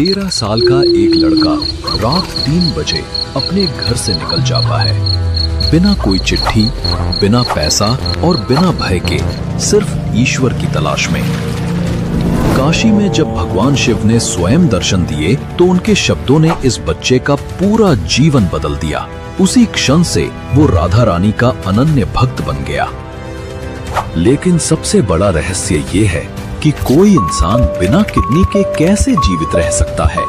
13 साल का एक लड़का रात 3 बजे अपने घर से निकल जाता है, बिना कोई चिट्ठी, बिना पैसा और बिना भय के, सिर्फ ईश्वर की तलाश में। काशी में जब भगवान शिव ने स्वयं दर्शन दिए तो उनके शब्दों ने इस बच्चे का पूरा जीवन बदल दिया। उसी क्षण से वो राधा रानी का अनन्य भक्त बन गया। लेकिन सबसे बड़ा रहस्य ये है कि कोई इंसान बिना किडनी के कैसे जीवित रह सकता है।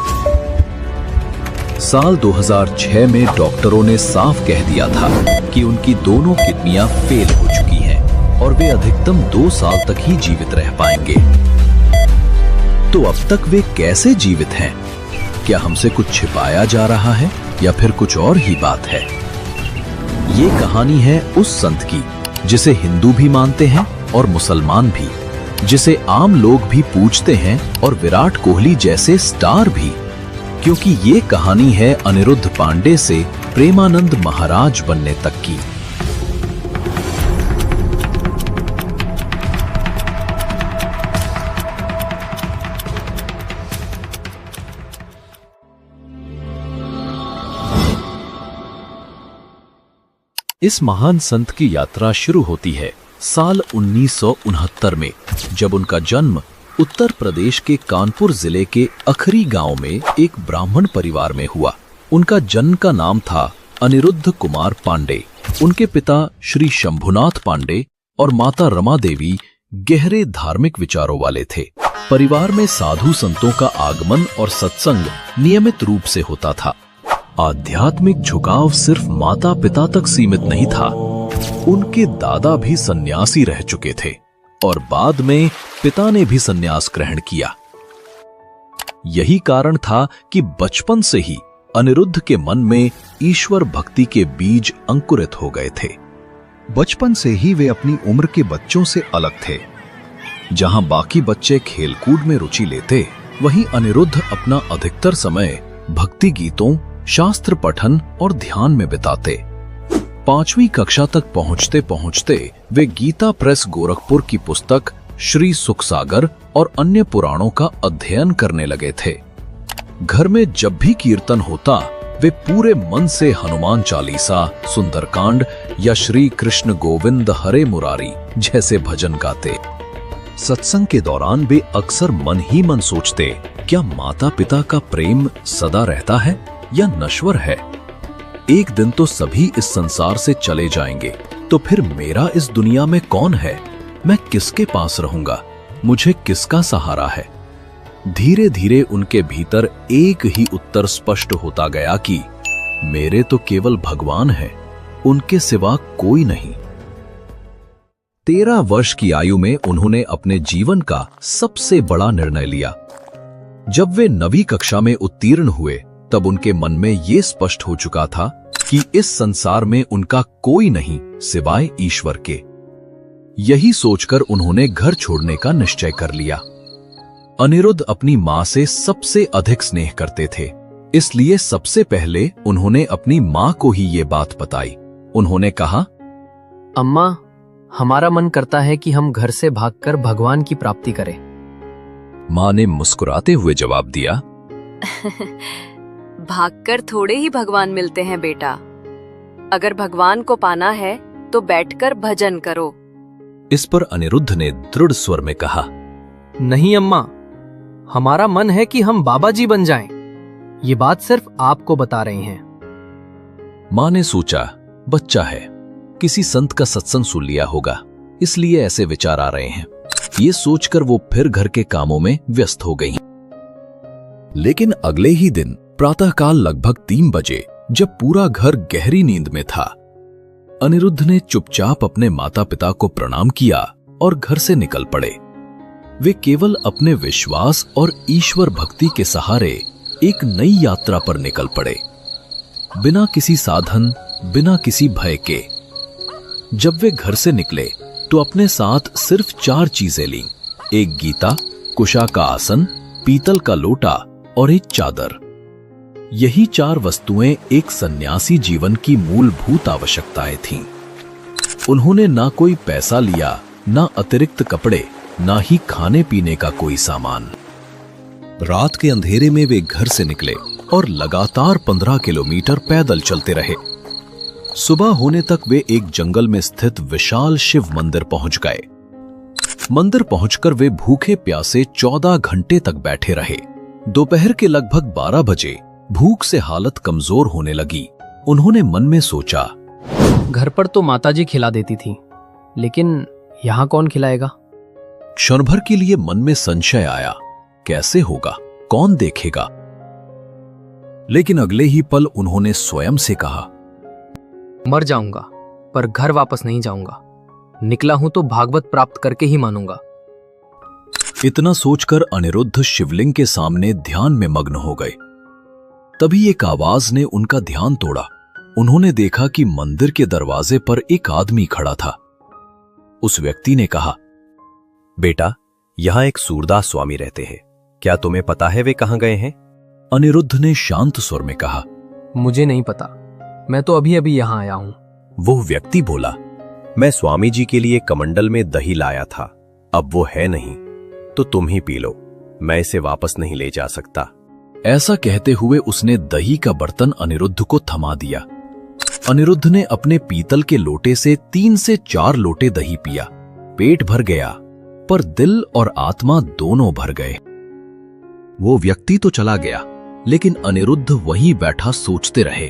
साल 2006 में डॉक्टरों ने साफ कह दिया था कि उनकी दोनों किडनियां फेल हो चुकी हैं और वे अधिकतम 2 साल तक ही जीवित रह पाएंगे। तो अब तक वे कैसे जीवित हैं? क्या हमसे कुछ छिपाया जा रहा है या फिर कुछ और ही बात है? ये कहानी है उस संत की जिसे हिंदू भी मानते हैं और मुसलमान भी, जिसे आम लोग भी पूजते हैं और विराट कोहली जैसे स्टार भी, क्योंकि ये कहानी है अनिरुद्ध पांडे से प्रेमानंद महाराज बनने तक की। इस महान संत की यात्रा शुरू होती है साल 1969 में, जब उनका जन्म उत्तर प्रदेश के कानपुर जिले के अखरी गांव में एक ब्राह्मण परिवार में हुआ। उनका जन्म का नाम था अनिरुद्ध कुमार पांडे। उनके पिता श्री शंभुनाथ पांडे और माता रमा देवी गहरे धार्मिक विचारों वाले थे। परिवार में साधु संतों का आगमन और सत्संग नियमित रूप से होता था। आध्यात्मिक झुकाव सिर्फ माता पिता तक सीमित नहीं था, उनके दादा भी सन्यासी रह चुके थे और बाद में पिता ने भी सन्यास ग्रहण किया। यही कारण था कि बचपन से ही अनिरुद्ध के मन में ईश्वर भक्ति के बीज अंकुरित हो गए थे। बचपन से ही वे अपनी उम्र के बच्चों से अलग थे। जहां बाकी बच्चे खेलकूद में रुचि लेते, वहीं अनिरुद्ध अपना अधिकतर समय भक्ति गीतों, शास्त्र पठन और ध्यान में बिताते। 5वीं कक्षा तक पहुंचते पहुंचते वे गीता प्रेस गोरखपुर की पुस्तक श्री सुखसागर और अन्य पुराणों का अध्ययन करने लगे थे। घर में जब भी कीर्तन होता, वे पूरे मन से हनुमान चालीसा, सुंदरकांड या श्री कृष्ण गोविंद हरे मुरारी जैसे भजन गाते। सत्संग के दौरान वे अक्सर मन ही मन सोचते, क्या माता पिता का प्रेम सदा रहता है या नश्वर है? एक दिन तो सभी इस संसार से चले जाएंगे, तो फिर मेरा इस दुनिया में कौन है? मैं किसके पास रहूंगा? मुझे किसका सहारा है? धीरे धीरे उनके भीतर एक ही उत्तर स्पष्ट होता गया कि मेरे तो केवल भगवान है, उनके सिवा कोई नहीं। 13 वर्ष की आयु में उन्होंने अपने जीवन का सबसे बड़ा निर्णय लिया। जब वे 9वीं कक्षा में उत्तीर्ण हुए, तब उनके मन में ये स्पष्ट हो चुका था कि इस संसार में उनका कोई नहीं सिवाय ईश्वर के। यही सोचकर उन्होंने घर छोड़ने का निश्चय कर लिया। अनिरुद्ध अपनी मां से सबसे अधिक स्नेह करते थे, इसलिए सबसे पहले उन्होंने अपनी मां को ही ये बात बताई। उन्होंने कहा, अम्मा, हमारा मन करता है कि हम घर से भागकर भगवान की प्राप्ति करें। मां ने मुस्कुराते हुए जवाब दिया, भागकर थोड़े ही भगवान मिलते हैं बेटा। अगर भगवान को पाना है तो बैठकर भजन करो। इस पर अनिरुद्ध ने दृढ़ स्वर में कहा, नहीं अम्मा, हमारा मन है कि हम बाबा जी बन जाएं। ये बात सिर्फ आपको बता रही हैं। मां ने सोचा, बच्चा है, किसी संत का सत्संग सुन लिया होगा, इसलिए ऐसे विचार आ रहे हैं। ये सोचकर वो फिर घर के कामों में व्यस्त हो गईं। लेकिन अगले ही दिन प्रातःकाल लगभग 3 बजे, जब पूरा घर गहरी नींद में था, अनिरुद्ध ने चुपचाप अपने माता पिता को प्रणाम किया और घर से निकल पड़े। वे केवल अपने विश्वास और ईश्वर भक्ति के सहारे एक नई यात्रा पर निकल पड़े, बिना किसी साधन, बिना किसी भय के। जब वे घर से निकले तो अपने साथ सिर्फ 4 चीजें लीं, एक गीता, कुशा का आसन, पीतल का लोटा और एक चादर। यही 4 वस्तुएं एक सन्यासी जीवन की मूलभूत आवश्यकताएं थीं। उन्होंने ना कोई पैसा लिया, ना अतिरिक्त कपड़े, ना ही खाने पीने का कोई सामान। रात के अंधेरे में वे घर से निकले और लगातार 15 किलोमीटर पैदल चलते रहे। सुबह होने तक वे एक जंगल में स्थित विशाल शिव मंदिर पहुंच गए। मंदिर पहुंचकर वे भूखे प्यासे 14 घंटे तक बैठे रहे। दोपहर के लगभग 12 बजे भूख से हालत कमजोर होने लगी। उन्होंने मन में सोचा, घर पर तो माताजी खिला देती थी, लेकिन यहाँ कौन खिलाएगा? क्षण भर के लिए मन में संशय आया, कैसे होगा, कौन देखेगा? लेकिन अगले ही पल उन्होंने स्वयं से कहा, मर जाऊंगा पर घर वापस नहीं जाऊंगा। निकला हूं तो भागवत प्राप्त करके ही मानूंगा। इतना सोचकर अनिरुद्ध शिवलिंग के सामने ध्यान में मग्न हो गए। तभी एक आवाज ने उनका ध्यान तोड़ा। उन्होंने देखा कि मंदिर के दरवाजे पर एक आदमी खड़ा था। उस व्यक्ति ने कहा, बेटा, यहां एक सूरदास स्वामी रहते हैं, क्या तुम्हें पता है वे कहां गए हैं? अनिरुद्ध ने शांत स्वर में कहा, मुझे नहीं पता, मैं तो अभी अभी यहां आया हूं। वो व्यक्ति बोला, मैं स्वामी जी के लिए कमंडल में दही लाया था, अब वो है नहीं तो तुम ही पी लो, मैं इसे वापस नहीं ले जा सकता। ऐसा कहते हुए उसने दही का बर्तन अनिरुद्ध को थमा दिया। अनिरुद्ध ने अपने पीतल के लोटे से 3 से 4 लोटे दही पिया। पेट भर गया, पर दिल और आत्मा दोनों भर गए। वो व्यक्ति तो चला गया, लेकिन अनिरुद्ध वहीं बैठा सोचते रहे।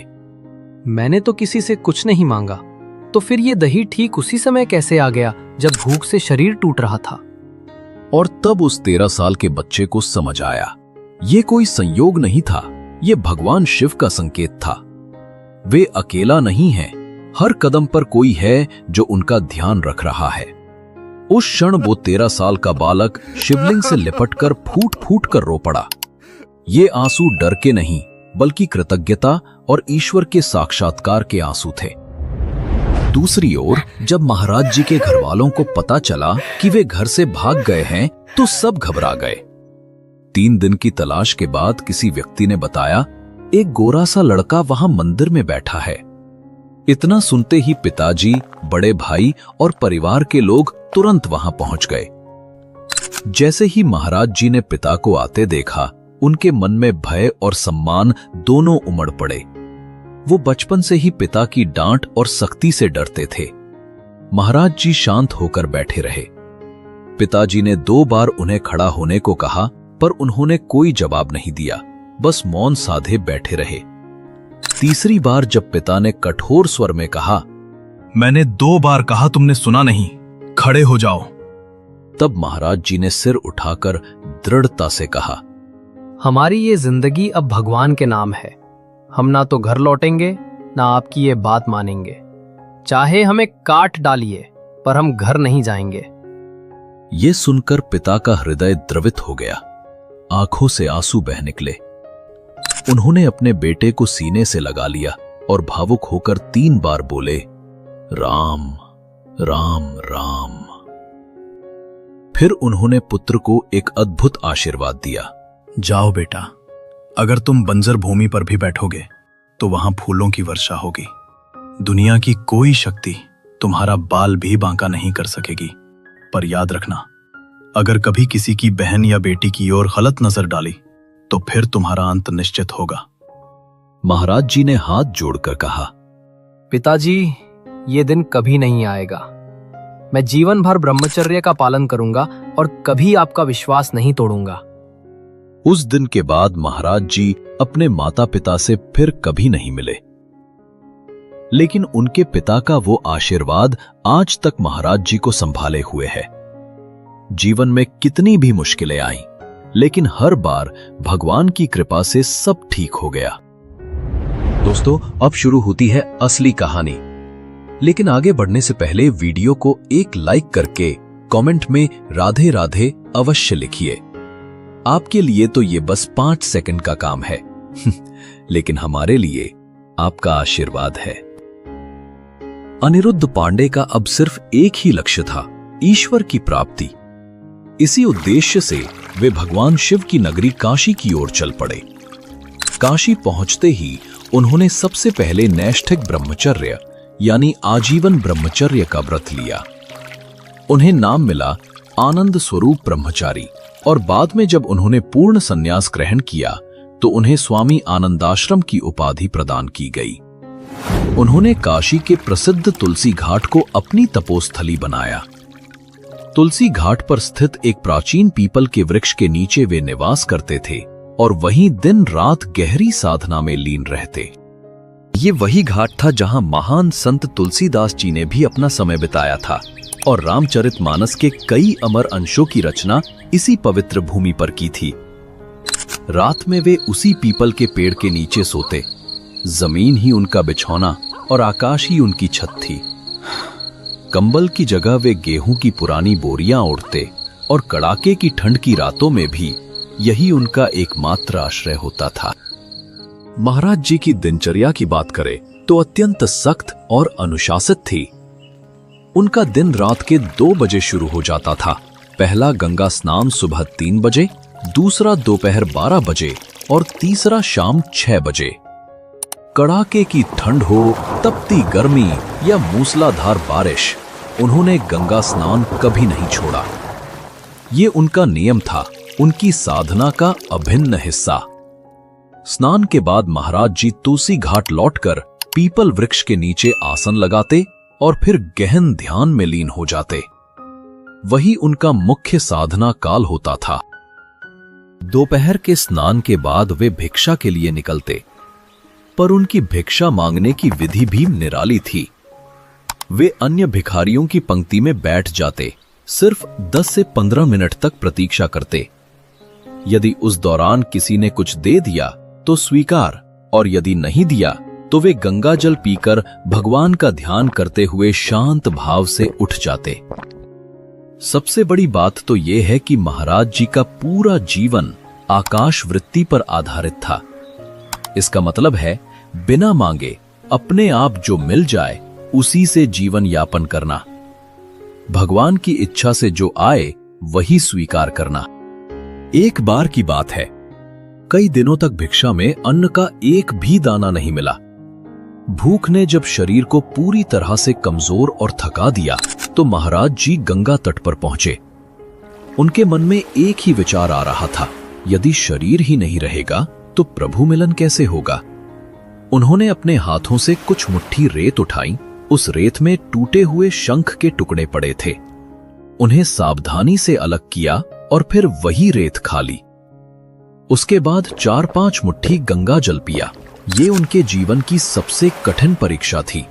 मैंने तो किसी से कुछ नहीं मांगा, तो फिर ये दही ठीक उसी समय कैसे आ गया जब भूख से शरीर टूट रहा था? और तब उस 13 साल के बच्चे को समझ आया, ये कोई संयोग नहीं था, ये भगवान शिव का संकेत था। वे अकेला नहीं हैं, हर कदम पर कोई है जो उनका ध्यान रख रहा है। उस क्षण वो 13 साल का बालक शिवलिंग से लिपटकर फूट फूट कर रो पड़ा। ये आंसू डर के नहीं, बल्कि कृतज्ञता और ईश्वर के साक्षात्कार के आंसू थे। दूसरी ओर जब महाराज जी के घरवालों को पता चला कि वे घर से भाग गए हैं, तो सब घबरा गए। 3 दिन की तलाश के बाद किसी व्यक्ति ने बताया, एक गोरा सा लड़का वहां मंदिर में बैठा है। इतना सुनते ही पिताजी, बड़े भाई और परिवार के लोग तुरंत वहां पहुंच गए। जैसे ही महाराज जी ने पिता को आते देखा, उनके मन में भय और सम्मान दोनों उमड़ पड़े। वो बचपन से ही पिता की डांट और सख्ती से डरते थे। महाराज जी शांत होकर बैठे रहे। पिताजी ने 2 बार उन्हें खड़ा होने को कहा, पर उन्होंने कोई जवाब नहीं दिया, बस मौन साधे बैठे रहे। तीसरी बार जब पिता ने कठोर स्वर में कहा, मैंने 2 बार कहा, तुमने सुना नहीं, खड़े हो जाओ। तब महाराज जी ने सिर उठाकर दृढ़ता से कहा, हमारी ये जिंदगी अब भगवान के नाम है। हम ना तो घर लौटेंगे, ना आपकी ये बात मानेंगे। चाहे हमें काट डालिए, पर हम घर नहीं जाएंगे। ये सुनकर पिता का हृदय द्रवित हो गया। आंखों से आंसू बह निकले। उन्होंने अपने बेटे को सीने से लगा लिया और भावुक होकर 3 बार बोले, राम राम राम। फिर उन्होंने पुत्र को एक अद्भुत आशीर्वाद दिया, जाओ बेटा, अगर तुम बंजर भूमि पर भी बैठोगे तो वहां फूलों की वर्षा होगी। दुनिया की कोई शक्ति तुम्हारा बाल भी बांका नहीं कर सकेगी। पर याद रखना, अगर कभी किसी की बहन या बेटी की ओर गलत नजर डाली तो फिर तुम्हारा अंत निश्चित होगा। महाराज जी ने हाथ जोड़कर कहा, पिताजी, ये दिन कभी नहीं आएगा। मैं जीवन भर ब्रह्मचर्य का पालन करूंगा और कभी आपका विश्वास नहीं तोड़ूंगा। उस दिन के बाद महाराज जी अपने माता पिता से फिर कभी नहीं मिले, लेकिन उनके पिता का वो आशीर्वाद आज तक महाराज जी को संभाले हुए है। जीवन में कितनी भी मुश्किलें आईं, लेकिन हर बार भगवान की कृपा से सब ठीक हो गया। दोस्तों, अब शुरू होती है असली कहानी। लेकिन आगे बढ़ने से पहले वीडियो को एक लाइक करके कमेंट में राधे राधे अवश्य लिखिए। आपके लिए तो ये बस 5 सेकंड का काम है लेकिन हमारे लिए आपका आशीर्वाद है। अनिरुद्ध पांडे का अब सिर्फ एक ही लक्ष्य था, ईश्वर की प्राप्ति। इसी उद्देश्य से वे भगवान शिव की नगरी काशी की ओर चल पड़े। काशी पहुंचते ही उन्होंने सबसे पहले नैष्ठिक ब्रह्मचर्य यानी आजीवन ब्रह्मचर्य का व्रत लिया। उन्हें नाम मिला आनंद स्वरूप ब्रह्मचारी, और बाद में जब उन्होंने पूर्ण संन्यास ग्रहण किया तो उन्हें स्वामी आनंदाश्रम की उपाधि प्रदान की गई। उन्होंने काशी के प्रसिद्ध तुलसी घाट को अपनी तपोस्थली बनाया। तुलसी घाट पर स्थित एक प्राचीन पीपल के वृक्ष के नीचे वे निवास करते थे और वहीं दिन रात गहरी साधना में लीन रहते। ये वही घाट था जहां महान संत तुलसीदास जी ने भी अपना समय बिताया था और रामचरितमानस के कई अमर अंशों की रचना इसी पवित्र भूमि पर की थी। रात में वे उसी पीपल के पेड़ के नीचे सोते। जमीन ही उनका बिछौना और आकाश ही उनकी छत थी। कंबल की जगह वे गेहूं की पुरानी बोरियां ओढ़ते और कड़ाके की ठंड की रातों में भी यही उनका एकमात्र आश्रय होता था। महाराज जी की दिनचर्या की बात करें तो अत्यंत सख्त और अनुशासित थी। उनका दिन रात के 2 बजे शुरू हो जाता था। पहला गंगा स्नान सुबह 3 बजे, दूसरा दोपहर 12 बजे और तीसरा शाम 6 बजे। कड़ाके की ठंड हो, तपती गर्मी या मूसलाधार बारिश, उन्होंने गंगा स्नान कभी नहीं छोड़ा। ये उनका नियम था, उनकी साधना का अभिन्न हिस्सा। स्नान के बाद महाराज जी तुलसी घाट लौटकर पीपल वृक्ष के नीचे आसन लगाते और फिर गहन ध्यान में लीन हो जाते। वही उनका मुख्य साधना काल होता था। दोपहर के स्नान के बाद वे भिक्षा के लिए निकलते, पर उनकी भिक्षा मांगने की विधि भी निराली थी। वे अन्य भिखारियों की पंक्ति में बैठ जाते, सिर्फ 10 से 15 मिनट तक प्रतीक्षा करते। यदि उस दौरान किसी ने कुछ दे दिया तो स्वीकार, और यदि नहीं दिया तो वे गंगा जल पीकर भगवान का ध्यान करते हुए शांत भाव से उठ जाते। सबसे बड़ी बात तो यह है कि महाराज जी का पूरा जीवन आकाश वृत्ति पर आधारित था। इसका मतलब है बिना मांगे अपने आप जो मिल जाए उसी से जीवन यापन करना। भगवान की इच्छा से जो आए वही स्वीकार करना। एक बार की बात है, कई दिनों तक भिक्षा में अन्न का एक भी दाना नहीं मिला। भूख ने जब शरीर को पूरी तरह से कमजोर और थका दिया तो महाराज जी गंगा तट पर पहुंचे। उनके मन में एक ही विचार आ रहा था, यदि शरीर ही नहीं रहेगा तो प्रभु मिलन कैसे होगा। उन्होंने अपने हाथों से कुछ मुट्ठी रेत उठाई। उस रेत में टूटे हुए शंख के टुकड़े पड़े थे। उन्हें सावधानी से अलग किया और फिर वही रेत खा ली। उसके बाद 4-5 मुट्ठी गंगा जल पिया। ये उनके जीवन की सबसे कठिन परीक्षा थी।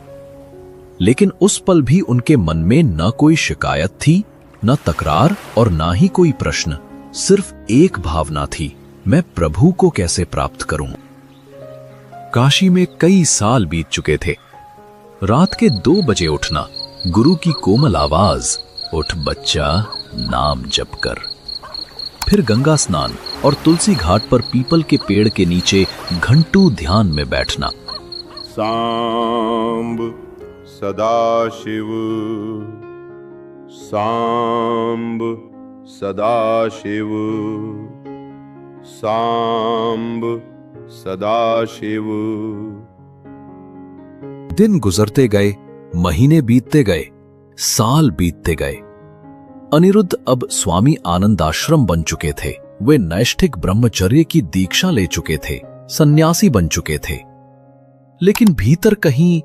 लेकिन उस पल भी उनके मन में न कोई शिकायत थी, न तकरार और न ही कोई प्रश्न। सिर्फ एक भावना थी, मैं प्रभु को कैसे प्राप्त करूं। काशी में कई साल बीत चुके थे। रात के 2 बजे उठना, गुरु की कोमल आवाज, उठ बच्चा, नाम जप कर। फिर गंगा स्नान और तुलसी घाट पर पीपल के पेड़ के नीचे घंटों ध्यान में बैठना। सांब सदाशिव, सांब सदाशिव, सांब सदाशिव। दिन गुजरते गए, महीने बीतते गए, साल बीतते गए। अनिरुद्ध अब स्वामी आनंदाश्रम बन चुके थे। वे नैष्ठिक ब्रह्मचर्य की दीक्षा ले चुके थे, सन्यासी बन चुके थे। लेकिन भीतर कहीं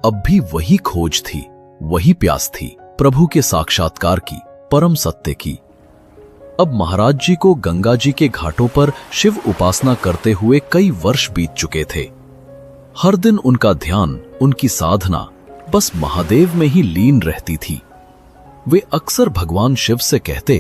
अब भी वही खोज थी, वही प्यास थी प्रभु के साक्षात्कार की, परम सत्य की। अब महाराज जी को गंगा जी के घाटों पर शिव उपासना करते हुए कई वर्ष बीत चुके थे। हर दिन उनका ध्यान, उनकी साधना बस महादेव में ही लीन रहती थी। वे अक्सर भगवान शिव से कहते,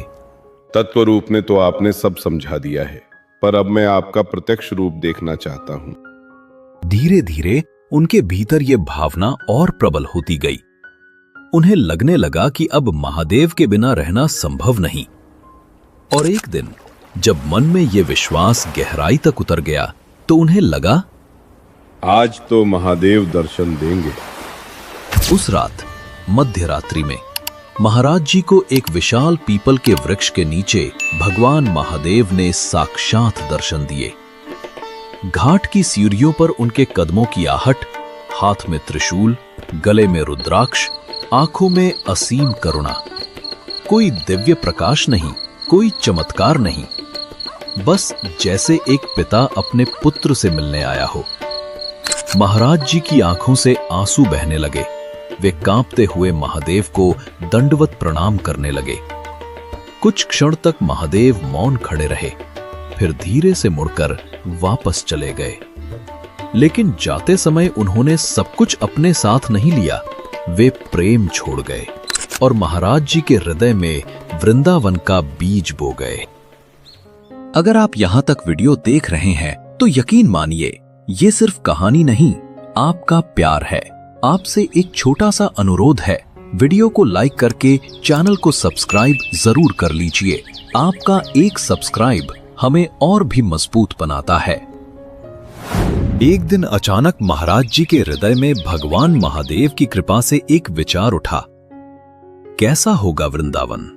तत्व रूप ने तो आपने सब समझा दिया है, पर अब मैं आपका प्रत्यक्ष रूप देखना चाहता हूं। धीरे धीरे उनके भीतर ये भावना और प्रबल होती गई। उन्हें लगने लगा कि अब महादेव के बिना रहना संभव नहीं। और एक दिन जब मन में ये विश्वास गहराई तक उतर गया तो उन्हें लगा, आज तो महादेव दर्शन देंगे। उस रात मध्य रात्रि में महाराज जी को एक विशाल पीपल के वृक्ष के नीचे भगवान महादेव ने साक्षात दर्शन दिए। घाट की सीढ़ियों पर उनके कदमों की आहट, हाथ में त्रिशूल, गले में रुद्राक्ष, आंखों में असीम करुणा। कोई दिव्य प्रकाश नहीं, कोई चमत्कार नहीं, बस जैसे एक पिता अपने पुत्र से मिलने आया हो। महाराज जी की आंखों से आंसू बहने लगे। वे कांपते हुए महादेव को दंडवत प्रणाम करने लगे। कुछ क्षण तक महादेव मौन खड़े रहे, फिर धीरे से मुड़कर वापस चले गए। लेकिन जाते समय उन्होंने सब कुछ अपने साथ नहीं लिया। वे प्रेम छोड़ गए और महाराज जी के हृदय में वृंदावन का बीज बो गए। अगर आप यहां तक वीडियो देख रहे हैं तो यकीन मानिए ये सिर्फ कहानी नहीं, आपका प्यार है। आपसे एक छोटा सा अनुरोध है, वीडियो को लाइक करके चैनल को सब्सक्राइब जरूर कर लीजिए। आपका एक सब्सक्राइब हमें और भी मजबूत बनाता है। एक दिन अचानक महाराज जी के हृदय में भगवान महादेव की कृपा से एक विचार उठा, कैसा होगा वृंदावन।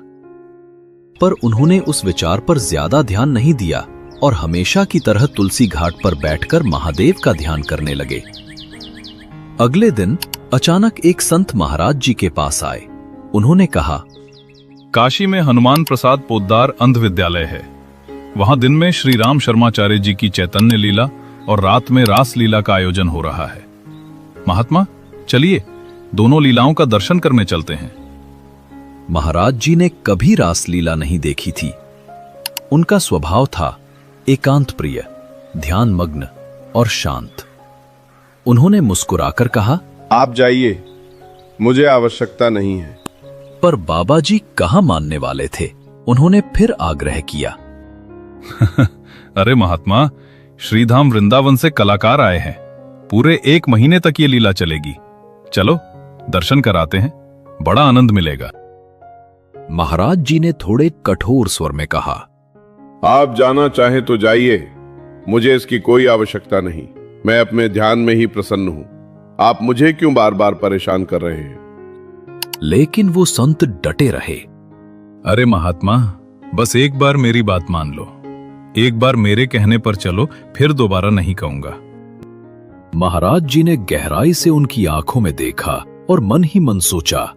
पर उन्होंने उस विचार पर ज्यादा ध्यान नहीं दिया और हमेशा की तरह तुलसी घाट पर बैठकर महादेव का ध्यान करने लगे। अगले दिन अचानक एक संत महाराज जी के पास आए। उन्होंने कहा, काशी में हनुमान प्रसाद पोद्दार अंध विद्यालय है। वहां दिन में श्री राम शर्माचार्य जी की चैतन्य लीला और रात में रास लीला का आयोजन हो रहा है। महात्मा, चलिए दोनों लीलाओं का दर्शन करने चलते हैं। महाराज जी ने कभी रास लीला नहीं देखी थी। उनका स्वभाव था एकांत प्रिय, ध्यान मग्न और शांत। उन्होंने मुस्कुराकर कहा, आप जाइए, मुझे आवश्यकता नहीं है। पर बाबा जी कहाँ मानने वाले थे। उन्होंने फिर आग्रह किया, अरे महात्मा, श्रीधाम वृंदावन से कलाकार आए हैं। पूरे 1 महीने तक ये लीला चलेगी। चलो दर्शन कराते हैं, बड़ा आनंद मिलेगा। महाराज जी ने थोड़े कठोर स्वर में कहा, आप जाना चाहे तो जाइए, मुझे इसकी कोई आवश्यकता नहीं। मैं अपने ध्यान में ही प्रसन्न हूं। आप मुझे क्यों बार बार परेशान कर रहे हैं। लेकिन वो संत डटे रहे। अरे महात्मा, बस एक बार मेरी बात मान लो। एक बार मेरे कहने पर चलो, फिर दोबारा नहीं कहूंगा। महाराज जी ने गहराई से उनकी आंखों में देखा और मन ही मन सोचा,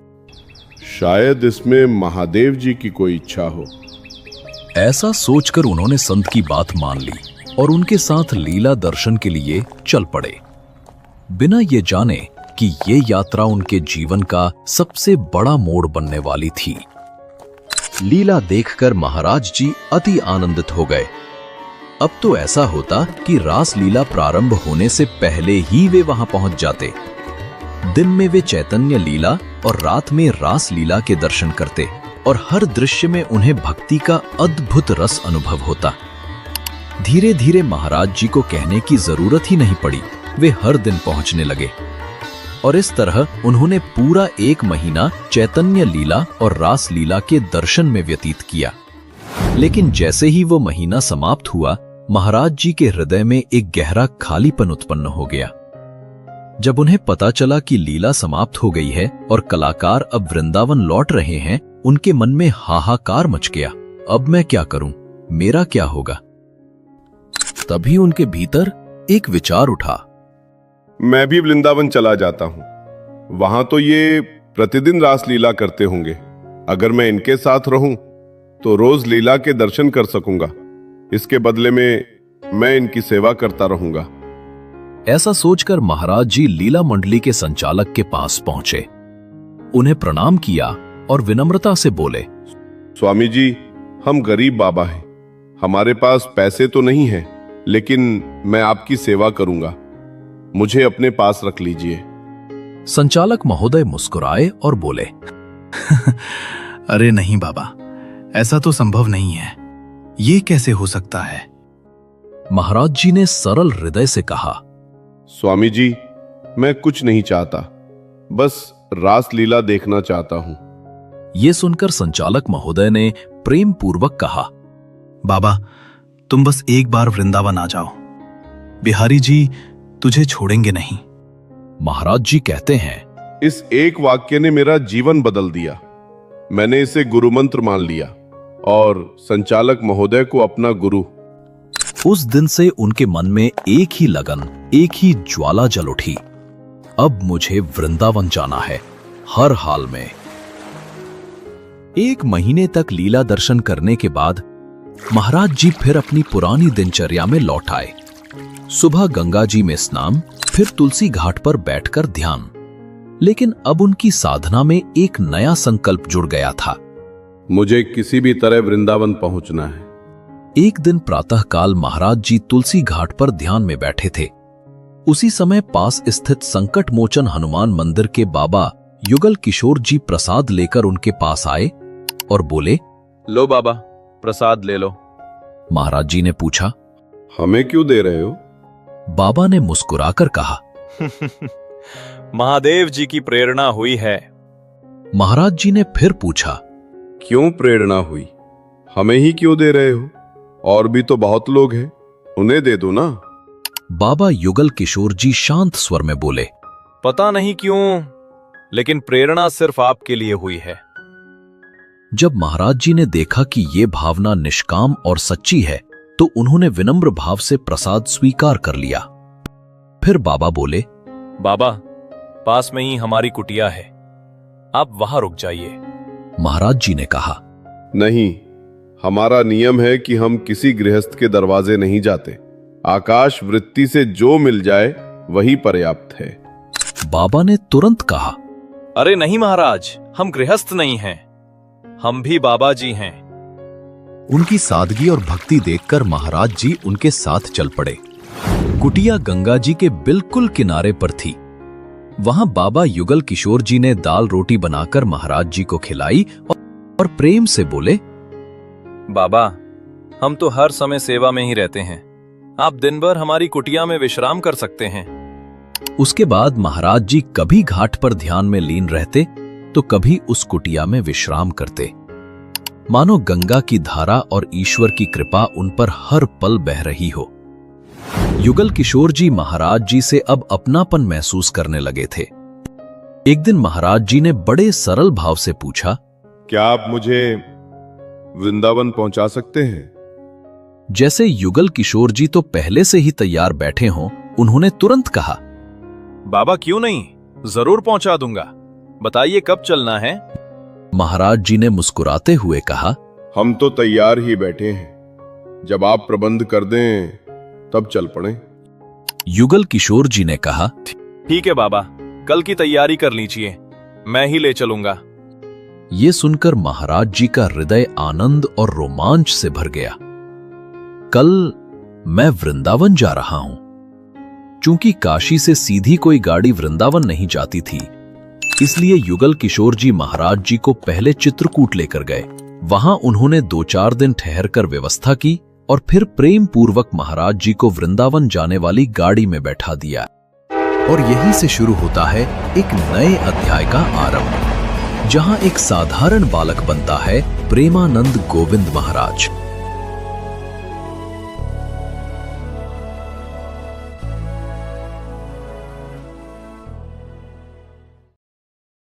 शायद इसमें महादेव जी की कोई इच्छा हो। ऐसा सोचकर उन्होंने संत की बात मान ली और उनके साथ लीला दर्शन के लिए चल पड़े, बिना ये जाने कि ये यात्रा उनके जीवन का सबसे बड़ा मोड़ बनने वाली थी। लीला देखकर महाराज जी अति आनंदित हो गए। अब तो ऐसा होता कि रास लीला प्रारंभ होने से पहले ही वे वहां पहुंच जाते। दिन में वे चैतन्य लीला और रात में रास लीला के दर्शन करते और हर दृश्य में उन्हें भक्ति का अद्भुत रस अनुभव होता। धीरे धीरे महाराज जी को कहने की जरूरत ही नहीं पड़ी, वे हर दिन पहुंचने लगे और इस तरह उन्होंने पूरा 1 महीना चैतन्य लीला और रास लीला के दर्शन में व्यतीत किया। लेकिन जैसे ही वो महीना समाप्त हुआ, महाराज जी के हृदय में एक गहरा खालीपन उत्पन्न हो गया। जब उन्हें पता चला कि लीला समाप्त हो गई है और कलाकार अब वृंदावन लौट रहे हैं, उनके मन में हाहाकार मच गया। अब मैं क्या करूं, मेरा क्या होगा। तभी उनके भीतर एक विचार उठा, मैं भी वृंदावन चला जाता हूं। वहां तो ये प्रतिदिन रास लीला करते होंगे। अगर मैं इनके साथ रहूं तो रोज लीला के दर्शन कर सकूंगा। इसके बदले में मैं इनकी सेवा करता रहूंगा। ऐसा सोचकर महाराज जी लीला मंडली के संचालक के पास पहुंचे, उन्हें प्रणाम किया और विनम्रता से बोले, स्वामी जी, हम गरीब बाबा हैं। हमारे पास पैसे तो नहीं हैं, लेकिन मैं आपकी सेवा करूंगा। मुझे अपने पास रख लीजिए। संचालक महोदय मुस्कुराए और बोले, अरे नहीं बाबा, ऐसा तो संभव नहीं है। ये कैसे हो सकता है। महाराज जी ने सरल हृदय से कहा, स्वामी जी, मैं कुछ नहीं चाहता, बस रास लीला देखना चाहता हूं। यह सुनकर संचालक महोदय ने प्रेम पूर्वक कहा, बाबा, तुम बस एक बार वृंदावन आ जाओ। बिहारी जी तुझे छोड़ेंगे नहीं। महाराज जी कहते हैं, इस एक वाक्य ने मेरा जीवन बदल दिया। मैंने इसे गुरु मंत्र मान लिया और संचालक महोदय को अपना गुरु। उस दिन से उनके मन में एक ही लगन, एक ही ज्वाला जल उठी, अब मुझे वृंदावन जाना है, हर हाल में। 1 महीने तक लीला दर्शन करने के बाद महाराज जी फिर अपनी पुरानी दिनचर्या में लौट आए। सुबह गंगा जी में स्नान, फिर तुलसी घाट पर बैठकर ध्यान। लेकिन अब उनकी साधना में एक नया संकल्प जुड़ गया था। मुझे किसी भी तरह वृंदावन पहुंचना है। एक दिन प्रातःकाल महाराज जी तुलसी घाट पर ध्यान में बैठे थे। उसी समय पास स्थित संकट मोचन हनुमान मंदिर के बाबा युगल किशोर जी प्रसाद लेकर उनके पास आए और बोले, लो बाबा, प्रसाद ले लो। महाराज जी ने पूछा, हमें क्यों दे रहे हो? बाबा ने मुस्कुराकर कहा, महादेव जी की प्रेरणा हुई है। महाराज जी ने फिर पूछा, क्यों प्रेरणा हुई? हमें ही क्यों दे रहे हो? और भी तो बहुत लोग हैं, उन्हें दे दो ना। बाबा युगल किशोर जी शांत स्वर में बोले, पता नहीं क्यों, लेकिन प्रेरणा सिर्फ आपके लिए हुई है। जब महाराज जी ने देखा कि ये भावना निष्काम और सच्ची है तो उन्होंने विनम्र भाव से प्रसाद स्वीकार कर लिया। फिर बाबा बोले, बाबा, पास में ही हमारी कुटिया है, आप वहां रुक जाइए। महाराज जी ने कहा, नहीं, हमारा नियम है कि हम किसी गृहस्थ के दरवाजे नहीं जाते। आकाश वृत्ति से जो मिल जाए वही पर्याप्त है। बाबा ने तुरंत कहा, अरे नहीं महाराज, हम गृहस्थ नहीं हैं, हम भी बाबा जी हैं। उनकी सादगी और भक्ति देखकर महाराज जी उनके साथ चल पड़े। कुटिया गंगा जी के बिल्कुल किनारे पर थी। वहां बाबा युगल किशोर जी ने दाल रोटी बनाकर महाराज जी को खिलाई और प्रेम से बोले, बाबा, हम तो हर समय सेवा में ही रहते हैं, आप दिन भर हमारी कुटिया में विश्राम कर सकते हैं। उसके बाद महाराज जी कभी घाट पर ध्यान में लीन रहते तो कभी उस कुटिया में विश्राम करते। मानो गंगा की धारा और ईश्वर की कृपा उन पर हर पल बह रही हो। युगल किशोर जी महाराज जी से अब अपनापन महसूस करने लगे थे। एक दिन महाराज जी ने बड़े सरल भाव से पूछा, क्या आप मुझे वृंदावन पहुंचा सकते हैं? जैसे युगल किशोर जी तो पहले से ही तैयार बैठे हों, उन्होंने तुरंत कहा, बाबा क्यों नहीं, जरूर पहुंचा दूंगा, बताइए कब चलना है? महाराज जी ने मुस्कुराते हुए कहा, हम तो तैयार ही बैठे हैं, जब आप प्रबंध कर दें तब चल पड़े। युगल किशोर जी ने कहा, ठीक है बाबा, कल की तैयारी कर लीजिए, मैं ही ले चलूंगा। ये सुनकर महाराज जी का हृदय आनंद और रोमांच से भर गया। कल मैं वृंदावन जा रहा हूं। चूंकि काशी से सीधी कोई गाड़ी वृंदावन नहीं जाती थी, इसलिए युगल किशोर जी महाराज जी को पहले चित्रकूट लेकर गए। वहां उन्होंने 2-4 दिन ठहरकर व्यवस्था की और फिर प्रेम पूर्वक महाराज जी को वृंदावन जाने वाली गाड़ी में बैठा दिया। और यहीं से शुरू होता है एक नए अध्याय का आरंभ, जहां एक साधारण बालक बनता है प्रेमानंद गोविंद महाराज।